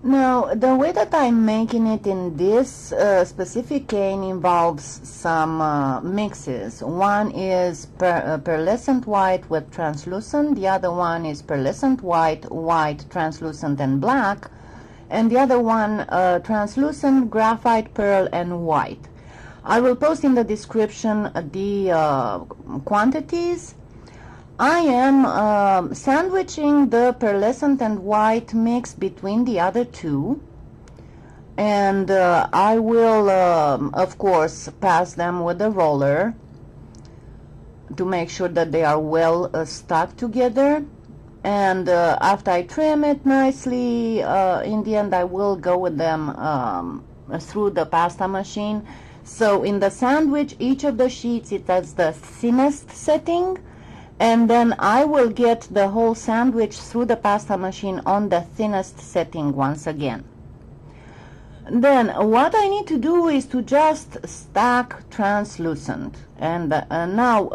Now, the way that I'm making it in this specific cane involves some mixes. One is pearlescent white with translucent, the other one is pearlescent white, white, translucent, and black, and the other one translucent, graphite, pearl, and white. I will post in the description the quantities. I am sandwiching the pearlescent and white mix between the other two, and I will of course pass them with a roller to make sure that they are well stuck together, and after I trim it nicely, in the end I will go with them through the pasta machine. So in the sandwich, each of the sheets, it has the thinnest setting, and then I will get the whole sandwich through the pasta machine on the thinnest setting once again. Then what I need to do is to just stack translucent. And now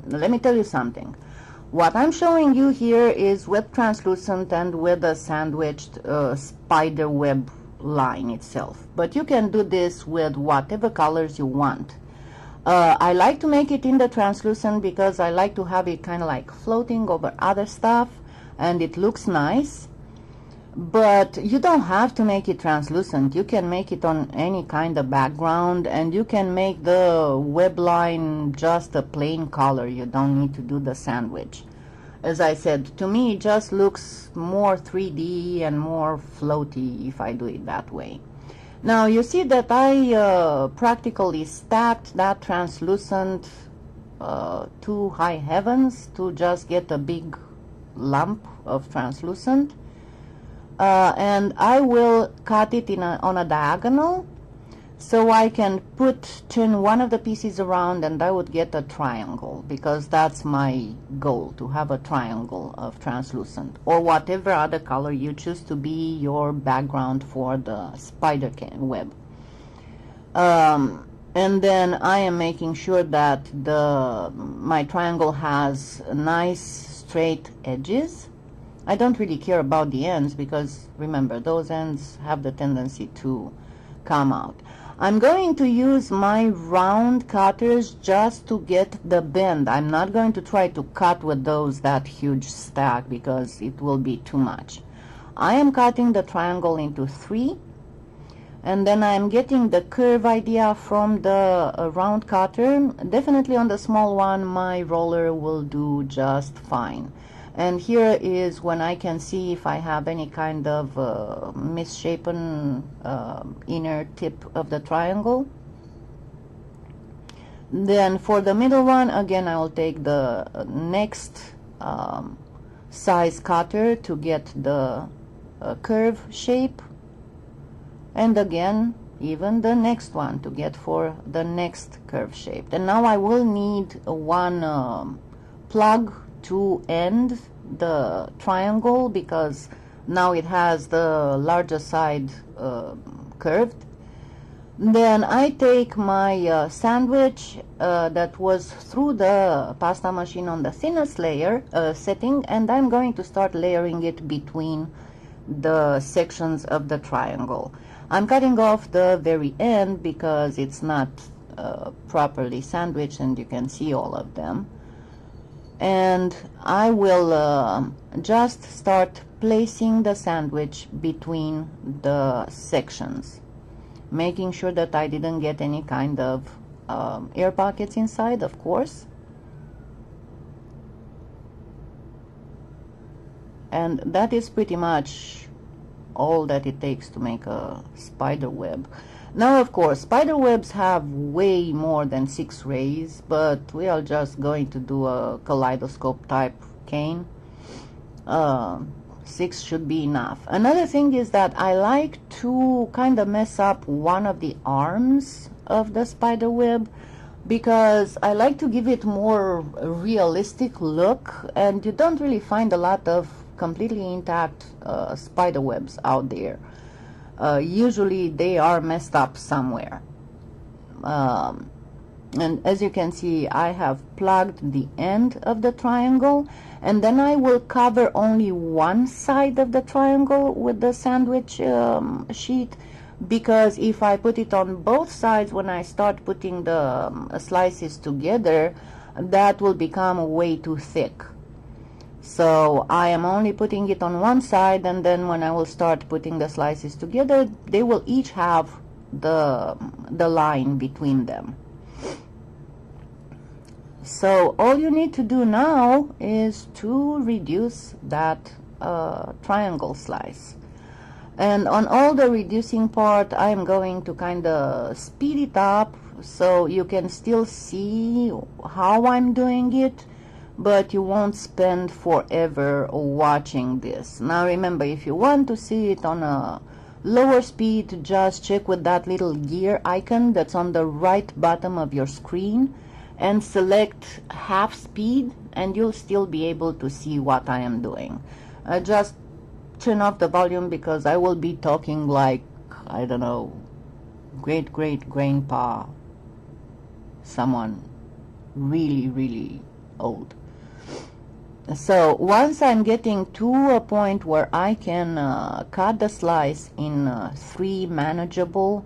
let me tell you something. What I'm showing you here is with translucent and with a sandwiched spider web line itself. But you can do this with whatever colors you want. I like to make it in the translucent because I like to have it kind of like floating over other stuff, and it looks nice. But you don't have to make it translucent. You can make it on any kind of background, and you can make the web line just a plain color. You don't need to do the sandwich. As I said, to me it just looks more 3D and more floaty if I do it that way. Now you see that I practically stacked that translucent to high heavens to just get a big lump of translucent, and I will cut it on a diagonal so I can turn one of the pieces around, and I would get a triangle, because that's my goal, to have a triangle of translucent, or whatever other color you choose to be your background for the spider web. And then I am making sure that my triangle has nice straight edges. I don't really care about the ends, because remember, those ends have the tendency to come out. I'm going to use my round cutters just to get the bend. I'm not going to try to cut with that huge stack, because it will be too much. I am cutting the triangle into 3, and then I am getting the curve idea from the round cutter. Definitely on the small one my roller will do just fine. And here is when I can see if I have any kind of misshapen inner tip of the triangle. Then for the middle one, again, I will take the next size cutter to get the curve shape, and again even the next one to get for the next curve shape. And now I will need one plug to end the triangle, because now it has the larger side curved. Then I take my sandwich that was through the pasta machine on the thinnest layer setting, and I'm going to start layering it between the sections of the triangle. I'm cutting off the very end because it's not properly sandwiched, and you can see all of them. And I will just start placing the sandwich between the sections, making sure that I didn't get any kind of air pockets inside, of course. And that is pretty much all that it takes to make a spider web. Now, of course, spider webs have way more than 6 rays, but we are just going to do a kaleidoscope type cane. 6 should be enough. Another thing is that I like to kind of mess up one of the arms of the spider web, because I like to give it more realistic look, and you don't really find a lot of completely intact spider webs out there. Usually they are messed up somewhere. And as you can see, I have plugged the end of the triangle, and then I will cover only one side of the triangle with the sandwich sheet, because if I put it on both sides, when I start putting the slices together, that will become way too thick. So I am only putting it on one side, and then when I will start putting the slices together, they will each have the line between them. So all you need to do now is to reduce that triangle slice. And on all the reducing part, I'm going to kind of speed it up so you can still see how I'm doing it, but you won't spend forever watching this. Now remember, if you want to see it on a lower speed, just check with that little gear icon that's on the right bottom of your screen and select half speed, and you'll still be able to see what I am doing. Just turn off the volume, because I will be talking like, I don't know, great grandpa, someone really old. So once I'm getting to a point where I can cut the slice in 3 manageable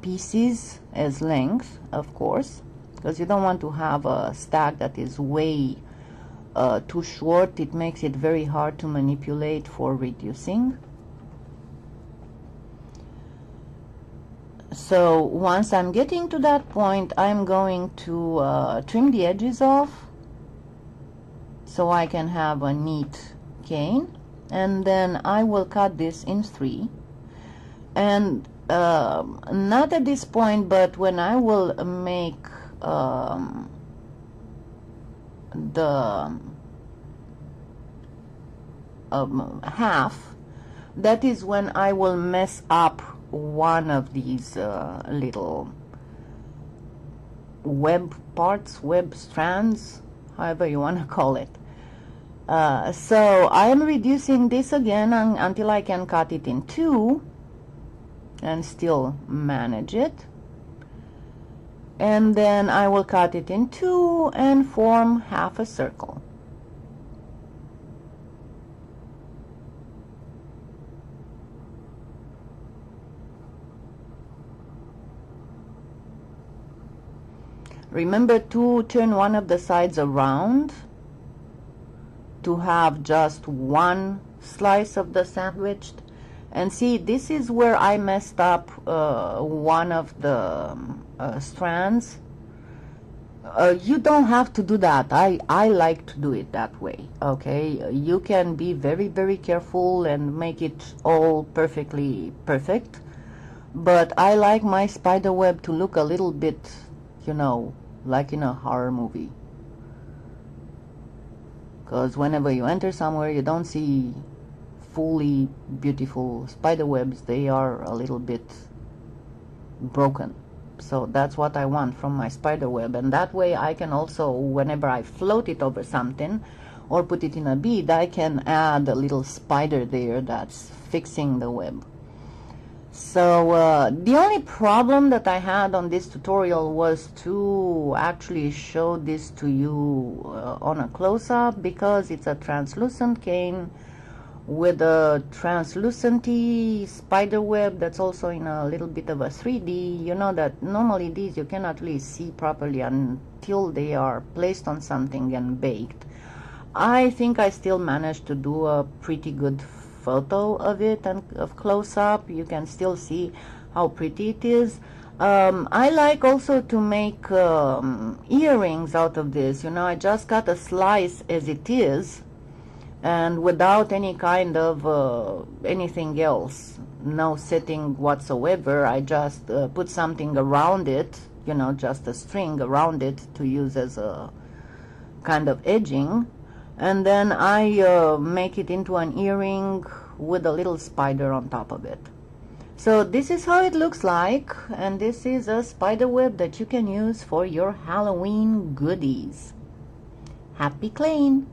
pieces as length, of course, because you don't want to have a stack that is way too short. It makes it very hard to manipulate for reducing. So once I'm getting to that point, I'm going to trim the edges off so I can have a neat cane, and then I will cut this in 3. And not at this point, but when I will make the half, that is when I will mess up one of these little web parts, web strands, however you want to call it. So I am reducing this again until I can cut it in 2 and still manage it. And then I will cut it in 2 and form half a circle. Remember to turn one of the sides around to have just one slice of the sandwich. And see, this is where I messed up one of the strands. You don't have to do that. I like to do it that way, okay? You can be very careful and make it all perfectly perfect, but I like my spider web to look a little bit, you know, like in a horror movie. Because whenever you enter somewhere, you don't see fully beautiful spider webs. They are a little bit broken. So that's what I want from my spider web, and that way I can also, whenever I float it over something or put it in a bead, I can add a little spider there that's fixing the web. So the only problem that I had on this tutorial was to actually show this to you on a close-up, because it's a translucent cane with a translucenty spider web that's also in a little bit of a 3D. You know that normally these you cannot really see properly until they are placed on something and baked. I think I still managed to do a pretty good photo of it and of close-up. You can still see how pretty it is. I like also to make earrings out of this. You know, I just cut a slice as it is, and without any kind of anything else, no setting whatsoever. I just put something around it, you know, just a string around it to use as a kind of edging, and then I make it into an earring with a little spider on top of it. So this is how it looks like, and this is a spider web that you can use for your Halloween goodies. Happy claying!